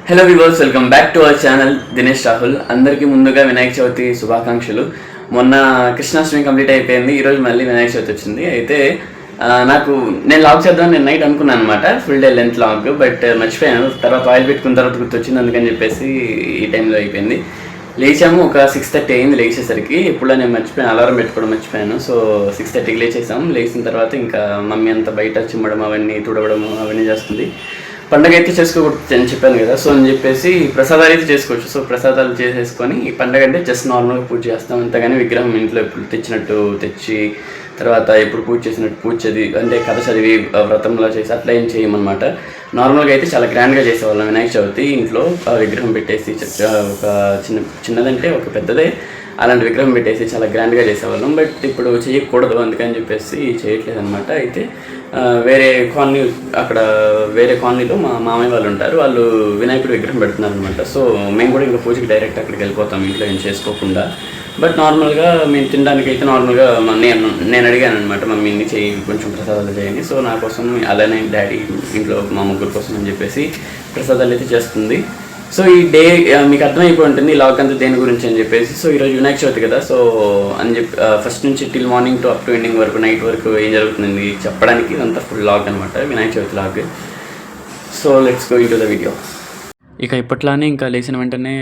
Hello viewers, welcome back to our channel Dinesh Rahul. అందరికీ ముందుగా వినాయక చవితి శుభాకాంక్షలు. మొన్న కృష్ణాష్టమి కంప్లీట్ అయిపోయింది, ఈరోజు మళ్ళీ వినాయక చవితి వచ్చింది. అయితే నేను లాగ్ చేద్దాం నేను నైట్ అనుకున్నాను అనమాట, full day length vlog. But మర్చిపోయాను, తర్వాత ఆయిల్ పెట్టుకున్న తర్వాత గుర్తొచ్చింది, అందుకని చెప్పేసి ఈ టైంలో అయిపోయింది. లేచాము, ఒక 6:30 అయింది లేచేసరికి. ఎప్పుడో నేను మర్చిపోయాను, అలారం పెట్టుకోవడం మర్చిపోయాను. సో 6:30కి లేచేసాం. లేచిన తర్వాత ఇంకా మమ్మీ అంతా బయట చిమ్మడం అవన్నీ తుడవడం అవన్నీ చేస్తుంది. పండగ అయితే చేసుకోకూడదు అని చెప్పాను కదా, సో అని చెప్పేసి ప్రసాదాలు అయితే చేసుకోవచ్చు. సో ప్రసాదాలు చేసేసుకొని ఈ పండగ అంటే జస్ట్ నార్మల్గా పూజ చేస్తాం, అంతగాని విగ్రహం ఇంట్లో ఎప్పుడు తెచ్చినట్టు తెచ్చి తర్వాత ఎప్పుడు పూజ చేసినట్టు పూజ చదివి అంటే కథ చదివి వ్రతంలో చేసి అట్లా ఏం చేయమన్నమాట. నార్మల్గా అయితే చాలా గ్రాండ్గా చేసేవాళ్ళం వినాయక చవితి. ఇంట్లో విగ్రహం పెట్టేసి ఒక చిన్నదంటే ఒక పెద్దదే అలాంటి విగ్రహం పెట్టేసి చాలా గ్రాండ్గా చేసేవాళ్ళం. బట్ ఇప్పుడు చేయకూడదు అందుకని చెప్పేసి చేయట్లేదు అనమాట. అయితే వేరే కాలనీలో మా మామయ్య వాళ్ళు ఉంటారు, వాళ్ళు వినాయకుడు విగ్రహం పెడుతున్నారు అనమాట. సో మేము కూడా ఇంకా పూజకి డైరెక్ట్ అక్కడికి వెళ్ళిపోతాం, ఇంట్లో ఏం చేసుకోకుండా. బట్ నార్మల్గా మేము తినడానికి అయితే నార్మల్గా నేను అడిగాను అనమాట, మమ్మీని చేయి కొంచెం ప్రసాదాలు చేయండి. సో నా కోసం అలానే డాడీ ఇంట్లో మా ముగ్గురు కోసం అని చెప్పేసి ప్రసాదాలు అయితే చేస్తుంది. సో ఈ డే మీకు అర్థమైపోయి ఉంటుంది ఈ లాగ్ అంతా దేని గురించి అని చెప్పేసి. సో ఈరోజు వినాయక చవితి కదా, సో అని చెప్పి ఫస్ట్ నుంచి till morning to up to ending వరకు నైట్ వరకు ఏం జరుగుతుంది చెప్పడానికి ఇదంతా ఫుల్ లాగ్ అనమాట, Vinayaka Chavithi log. So let's go into the video. ఇక ఇప్పట్లానే ఇంకా లేచిన వెంటనే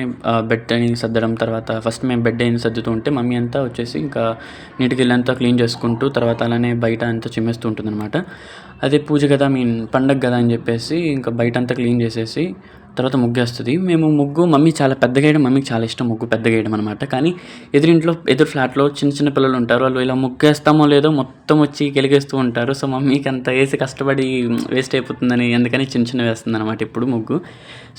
బెడ్ అని సర్దడం, తర్వాత ఫస్ట్ మేము బెడ్ అయిన సర్దుతూ ఉంటే మమ్మీ అంతా వచ్చేసి ఇంకా నీటికి ఇల్లంతా క్లీన్ చేసుకుంటూ తర్వాత అలానే బయట అంతా చిమ్మేస్తూ ఉంటుంది అనమాట. అదే పూజ కదా, పండగ కదా అని చెప్పేసి ఇంకా బయట అంతా క్లీన్ చేసేసి తర్వాత ముగ్గేస్తుంది. మమ్మీ చాలా పెద్దగా వేయడం, మమ్మీకి చాలా ఇష్టం ముగ్గు పెద్దగా వేయడం అనమాట. కానీ ఎదురు ఫ్లాట్లో చిన్న పిల్లలు ఉంటారు, వాళ్ళు ఇలా ముగ్గేస్తామో లేదో మొత్తం వచ్చి గెలిగేస్తూ ఉంటారు. సో మమ్మీకి అంత వేసి కష్టపడి వేస్ట్ అయిపోతుందని అందుకని చిన్న వేస్తుంది అనమాట ఇప్పుడు ముగ్గు.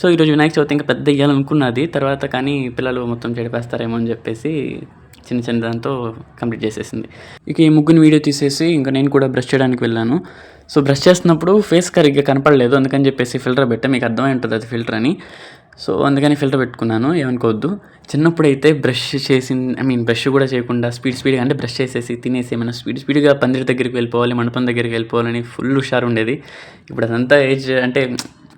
సో ఈరోజు వినాయక చవితి ఇంకా పెద్ద వేయాలనుకున్నది తర్వాత, కానీ పిల్లలు మొత్తం చెడిపేస్తారేమో అని చెప్పేసి చిన్న దాంతో కంప్లీట్ చేసేసింది. ఇక ఈ ముగ్గుని వీడియో తీసేసి ఇంకా నేను కూడా బ్రష్ చేయడానికి వెళ్ళాను. సో బ్రష్ చేస్తున్నప్పుడు ఫేస్ కరిగ్గా కనపడలేదు, అందుకని చెప్పేసి ఫిల్టర్ పెట్టా, మీకు అర్థమై ఉంటుంది అది ఫిల్టర్ అని. సో అందుకని ఫిల్టర్ పెట్టుకున్నాను, ఏమనుకోవద్దు. చిన్నప్పుడు అయితే బ్రష్ కూడా చేయకుండా స్పీడ్గా అంటే బ్రష్ చేసేసి తినేసి ఏమైనా స్పీడ్గా పందిరి దగ్గరికి వెళ్ళిపోవాలి, మండపం దగ్గరికి వెళ్ళిపోవాలని ఫుల్ హుషారు ఉండేది. ఇప్పుడు అదంతా ఏజ్ అంటే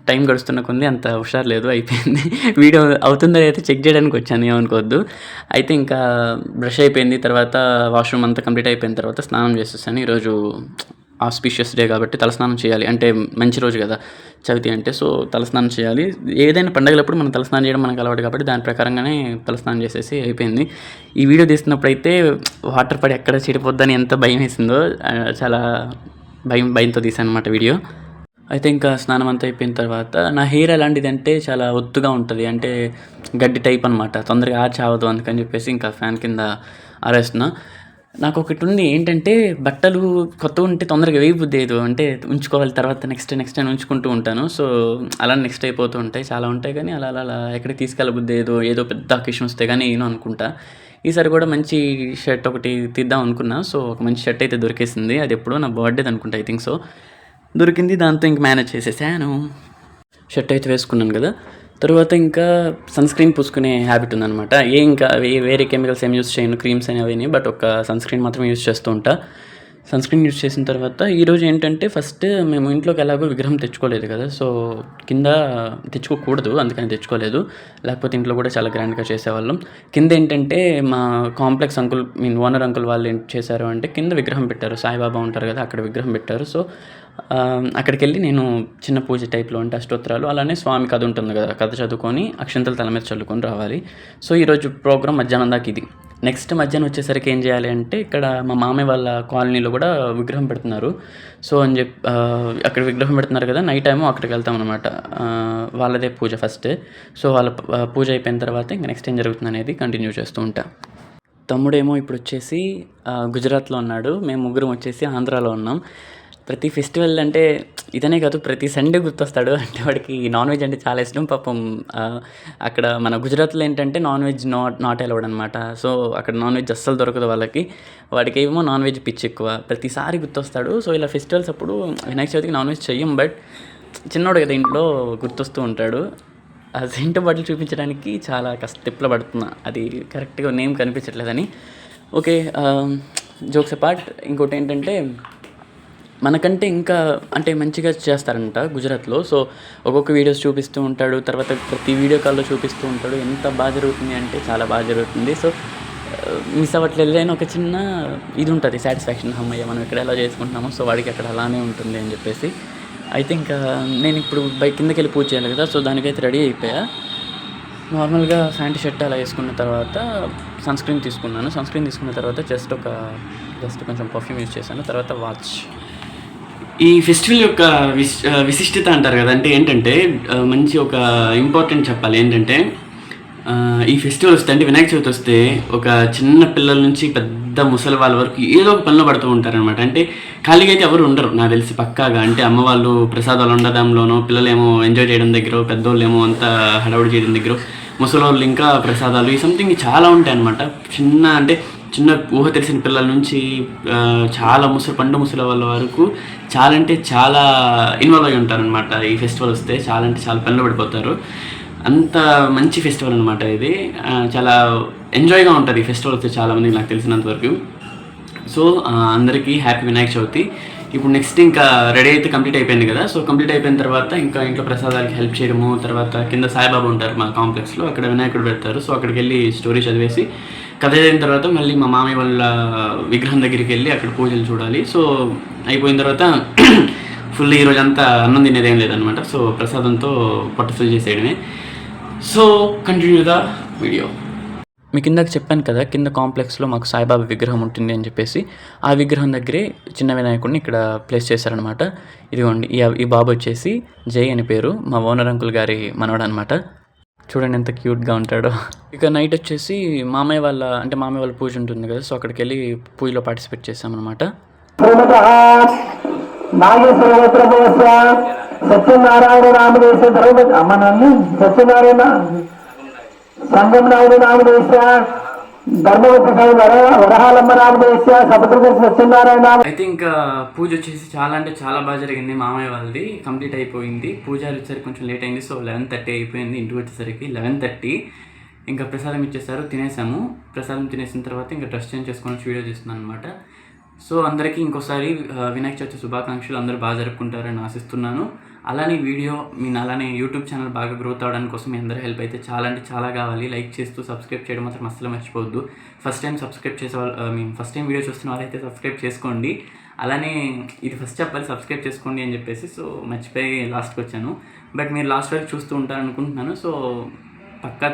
టైం గడుస్తున్న కొంది అంత హుషారు లేదు, అయిపోయింది. వీడియో అవుతుందో అయితే చెక్ చేయడానికి వచ్చాను, ఏమనుకోవద్దు. అయితే ఇంకా బ్రష్ అయిపోయింది, తర్వాత వాష్రూమ్ అంతా కంప్లీట్ అయిపోయిన తర్వాత స్నానం చేసేసాను. ఈరోజు ఆస్పీషియస్ డే కాబట్టి తలస్నానం చేయాలి, అంటే మంచి రోజు కదా చవితి అంటే. సో తలస్నానం చేయాలి, ఏదైనా పండగలప్పుడు మనం తలస్నానం చేయడం మనకు అలవాటు కాబట్టి దాని ప్రకారంగానే తలస్నానం చేసేసి అయిపోయింది. ఈ వీడియో తీస్తున్నప్పుడు అయితే వాటర్ పడి ఎక్కడ చెడిపోద్దని ఎంత భయం వేసిందో, చాలా భయంతో తీసాను అనమాట వీడియో. అయితే ఇంకా స్నానం అంతా అయిపోయిన తర్వాత నా హెయిర్ ఎలాంటిది అంటే చాలా ఒత్తుగా ఉంటుంది, అంటే గడ్డి టైప్ అనమాట, తొందరగా ఆరచావదు. అందుకని చెప్పేసి ఇంకా ఫ్యాన్ కింద ఆరేస్తున్నా. నాకు ఒకటి ఉంది ఏంటంటే, బట్టలు కొత్తగా ఉంటే తొందరగా వేయబుద్దేదు, అంటే ఉంచుకోవాలి తర్వాత నెక్స్ట్ అని ఉంచుకుంటూ ఉంటాను. సో అలా నెక్స్ట్ అయిపోతూ ఉంటాయి, చాలా ఉంటాయి. కానీ అలా ఎక్కడికి తీసుకెళ్ళబుద్దేదు, ఏదో పెద్ద అకేషన్ వస్తే కానీ నేను అనుకుంటా. ఈసారి కూడా మంచి షర్ట్ ఒకటి తీద్దాం అనుకున్నా. సో ఒక మంచి షర్ట్ అయితే దొరికేసింది, అది ఎప్పుడో నా బర్త్డేది అనుకుంటా, ఐ థింక్ సో దొరికింది. దాంతో ఇంక మేనేజ్ చేసేసాను. షర్ట్ అయితే వేసుకున్నాను కదా, తర్వాత ఇంకా సన్ స్క్రీన్ పూసుకునే హ్యాబిట్ ఉందన్నమాట. వేరే కెమికల్స్ ఏం యూస్ చేయను, క్రీమ్స్ అని అవన్నీ, బట్ ఒక సన్ స్క్రీన్ మాత్రం యూస్ చేస్తూ ఉంటా. సన్ స్క్రీన్ యూస్ చేసిన తర్వాత ఈరోజు ఏంటంటే, ఫస్ట్ మేము ఇంట్లోకి ఎలాగో విగ్రహం తెచ్చుకోలేదు కదా, సో కింద తెచ్చుకోకూడదు అందుకని తెచ్చుకోలేదు, లేకపోతే ఇంట్లో కూడా చాలా గ్రాండ్గా చేసేవాళ్ళం. కింద ఏంటంటే మా కాంప్లెక్స్ ఓనర్ అంకుల్ వాళ్ళు ఏం చేశారు అంటే, కింద విగ్రహం పెట్టారు, సాయిబాబా ఉంటారు కదా అక్కడ విగ్రహం పెట్టారు. సో అక్కడికి వెళ్ళి నేను చిన్న పూజ టైప్లో అంటే అష్టోత్తరాలు, అలానే స్వామి కథ ఉంటుంది కదా, కథ చదువుకొని అక్షంతలు తల మీద చల్లుకొని రావాలి. సో ఈరోజు ప్రోగ్రామ్ మధ్యాహ్నం దాకా ఇది. నెక్స్ట్ మధ్యాహ్నం వచ్చేసరికి ఏం చేయాలి అంటే, ఇక్కడ మా మామయ్య వాళ్ళ కాలనీలో కూడా విగ్రహం పెడుతున్నారు. సో అని చెప్పి అక్కడ విగ్రహం పెడుతున్నారు కదా, నైట్ టైము అక్కడికి వెళ్తాం అనమాట. వాళ్ళదే పూజ ఫస్ట్. సో వాళ్ళ పూజ అయిపోయిన తర్వాత ఇంకా నెక్స్ట్ ఏం జరుగుతుంది అనేది కంటిన్యూ చేస్తూ ఉంటా. తమ్ముడేమో ఇప్పుడు వచ్చేసి గుజరాత్లో ఉన్నాడు, మేము ముగ్గురం వచ్చేసి ఆంధ్రాలో ఉన్నాం. ప్రతి ఫెస్టివల్ అంటే ఇదనే కాదు, ప్రతి సండే గుర్తొస్తాడు. అంటే వాడికి నాన్ వెజ్ అంటే చాలా ఇష్టం పాపం. అక్కడ మన గుజరాత్లో ఏంటంటే నాన్ వెజ్ నాట్ అలౌడ్ అనమాట. సో అక్కడ నాన్ వెజ్ అస్సలు దొరకదు వాళ్ళకి, వాడికి ఏమో నాన్ వెజ్ పిచ్చి ఎక్కువ, ప్రతిసారి గుర్తొస్తాడు. సో ఇలా ఫెస్టివల్స్ అప్పుడు వినాయక చవితికి నాన్ వెజ్ చెయ్యం, బట్ చిన్నోడు కదా ఇంట్లో గుర్తొస్తూ ఉంటాడు. ఆ సెంటు బాటిల్ చూపించడానికి చాలా తిప్పలు పడుతున్నా, అది కరెక్ట్గా నేమ్ కనిపించట్లేదని. Okay, jokes apart. ఇంకోటి ఏంటంటే, మనకంటే ఇంకా అంటే మంచిగా చేస్తారంట గుజరాత్లో. సో ఒక్కొక్క వీడియోస్ చూపిస్తూ ఉంటాడు, తర్వాత ప్రతి వీడియో కాల్లో చూపిస్తూ ఉంటాడు. ఎంత బాగా జరుగుతుంది అంటే చాలా బాగా జరుగుతుంది. సో మిస్ అవ్వట్లేదు అని ఒక చిన్న ఇది ఉంటుంది, సాటిస్ఫాక్షన్. అమ్మయ్య మనం ఇక్కడ ఎలా చేసుకుంటున్నామో సో వాడికి అక్కడ అలానే ఉంటుంది అని చెప్పేసి. అయితే ఇంకా నేను ఇప్పుడు కిందకి వెళ్ళి పూజ చేయాలి కదా, సో దానికైతే రెడీ అయిపోయా. నార్మల్గా ప్యాంట్ షర్ట్ అలా వేసుకున్న తర్వాత సన్ స్క్రీన్ తీసుకున్న తర్వాత జస్ట్ కొంచెం పర్ఫ్యూమ్ యూజ్ చేశాను. తర్వాత వాచ్. ఈ ఫెస్టివల్ యొక్క విశిష్టత అంటారు కదా, అంటే ఏంటంటే మంచి ఒక ఇంపార్టెంట్ చెప్పాలి ఏంటంటే, ఈ ఫెస్టివల్ వస్తే అంటే వినాయక చవితి వస్తే ఒక చిన్న పిల్లల నుంచి పెద్ద ముసలి వాళ్ళ వరకు ఏదో ఒక పనిలో పడుతూ ఉంటారనమాట. అంటే ఖాళీగా అయితే ఎవరు ఉండరు నాకు తెలిసి పక్కాగా. అంటే అమ్మ వాళ్ళు ప్రసాదాలు వండడంలోనో, పిల్లలేమో ఎంజాయ్ చేయడం దగ్గర, పెద్దోళ్ళు ఏమో అంతా హడావుడి చేయడం దగ్గర, ముసలి వాళ్ళు ఇంకా ప్రసాదాలు ఈ సంథింగ్ చాలా ఉంటాయి అనమాట. చిన్న ఊహ తెలిసిన పిల్లల నుంచి చాలా ముసలి వాళ్ళ వరకు చాలా అంటే చాలా ఇన్వాల్వ్ అయి ఉంటారనమాట. ఈ ఫెస్టివల్ వస్తే చాలా అంటే చాలా పనిలో పడిపోతారు. అంత మంచి ఫెస్టివల్ అనమాట ఇది. చాలా ఎంజాయ్గా ఉంటుంది ఈ ఫెస్టివల్ వస్తే చాలామందికి నాకు తెలిసినంత వరకు. సో అందరికీ హ్యాపీ వినాయక చవితి. ఇప్పుడు నెక్స్ట్ ఇంకా రెడీ అయితే కంప్లీట్ అయిపోయింది కదా, సో కంప్లీట్ అయిపోయిన తర్వాత ఇంకా ఇంట్లో ప్రసాదాలకి హెల్ప్ చేయడము, తర్వాత కింద సాయిబాబా ఉంటారు మా కాంప్లెక్స్లో, అక్కడ వినాయకుడు పెడతారు. సో అక్కడికి వెళ్ళి స్టోరీ చదివేసి కథ అయిన తర్వాత మళ్ళీ మా మామయ్య వాళ్ళ విగ్రహం దగ్గరికి వెళ్ళి అక్కడ పూజలు చూడాలి. సో అయిపోయిన తర్వాత ఫుల్ ఈరోజు అంతా అన్నం తినేది ఏం లేదనమాట. సో ప్రసాదంతో పొట్ట ఫిల్ చేసేయడమే. So continue the video. మీకు ఇందాక చెప్పాను కదా, కింద కాంప్లెక్స్లో మాకు సాయిబాబా విగ్రహం ఉంటుంది అని చెప్పేసి. ఆ విగ్రహం దగ్గరే చిన్న వినాయకుడిని ఇక్కడ ప్లేస్ చేశారనమాట. ఇదిగోండి, ఈ బాబు వచ్చేసి జై అని పేరు, మా ఓనర్ అంకుల్ గారి మనవడు అనమాట. చూడండి ఎంత క్యూట్గా ఉంటాడో. ఇక నైట్ వచ్చేసి మామయ్య వాళ్ళ పూజ ఉంటుంది కదా, సో అక్కడికి వెళ్ళి పూజలో పార్టిసిపేట్ చేసామన్నమాట. సత్యనారాయణ నామదేశ అమ్మనాన్ని సత్యనారాయణ సంగం నాయుడు నామదేశ ధర్మవతి వరహాలమ్మ నామదేశ సపత్ర సత్యనారాయణ. అయితే ఇంకా పూజ వచ్చేసి చాలా అంటే చాలా బాగా జరిగింది. మామయ్య వాళ్ళది కంప్లీట్ అయిపోయింది. పూజ వచ్చేసరికి కొంచెం లేట్ అయింది. సో 11:30 అయిపోయింది. ఇంటికి వచ్చేసరికి 11:30. ఇంకా ప్రసాదం ఇచ్చేసారు, తినేసాము. ప్రసాదం తినేసిన తర్వాత ఇంకా డ్రెస్ చేంజ్ చేసుకొని వీడియో చేస్తున్నాను అనమాట. సో అందరికీ ఇంకోసారి వినాయక చవితి శుభాకాంక్షలు. అందరూ బాగా జరుపుకుంటారని ఆశిస్తున్నాను. అలానే అలానే యూట్యూబ్ ఛానల్ బాగా గ్రోత్ అవడానికి కోసం మీ అందరూ హెల్ప్ అయితే చాలా అంటే చాలా కావాలి. లైక్ చేస్తూ సబ్స్క్రైబ్ చేయడం మాత్రం అస్సలు మర్చిపోవద్దు. ఫస్ట్ టైం వీడియో చూస్తున్న వాళ్ళైతే సబ్స్క్రైబ్ చేసుకోండి. అలానే ఇది ఫస్ట్ చెప్పాలి, సబ్స్క్రైబ్ చేసుకోండి అని చెప్పేసి. సో మర్చిపోయి లాస్ట్కి వచ్చాను. బట్ మీరు లాస్ట్ వరకు చూస్తూ ఉంటారనుకుంటున్నాను. సో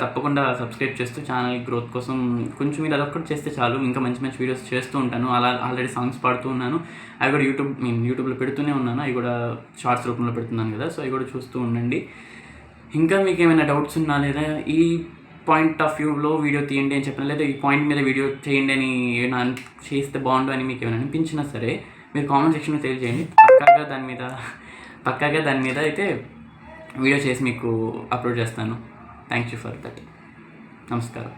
తప్పకుండా సబ్స్క్రైబ్ చేస్తూ ఛానల్ గ్రోత్ కోసం కొంచెం మీరు అదొక్కటి చేస్తే చాలు. ఇంకా మంచి మంచి వీడియోస్ చేస్తూ ఉంటాను. అలా ఆల్రెడీ సాంగ్స్ పాడుతూ ఉన్నాను. అవి కూడా యూట్యూబ్లో పెడుతూనే ఉన్నాను. అవి కూడా షార్ట్స్ రూపంలో పెడుతున్నాను కదా, సో అవి కూడా చూస్తూ ఉండండి. ఇంకా మీకు ఏమైనా డౌట్స్ ఉన్నా, లేదా ఈ పాయింట్ ఆఫ్ వ్యూలో వీడియో తీయండి అని చెప్పిన, లేదా ఈ పాయింట్ మీద వీడియో చేయండి అని చేస్తే బాగుండు అని మీకు ఏమైనా అనిపించినా సరే మీరు కామెంట్ సెక్షన్లో తెలియజేయండి. పక్కాగా దాని మీద అయితే వీడియో చేసి మీకు అప్లోడ్ చేస్తాను. Thank you for that. నమస్కారం.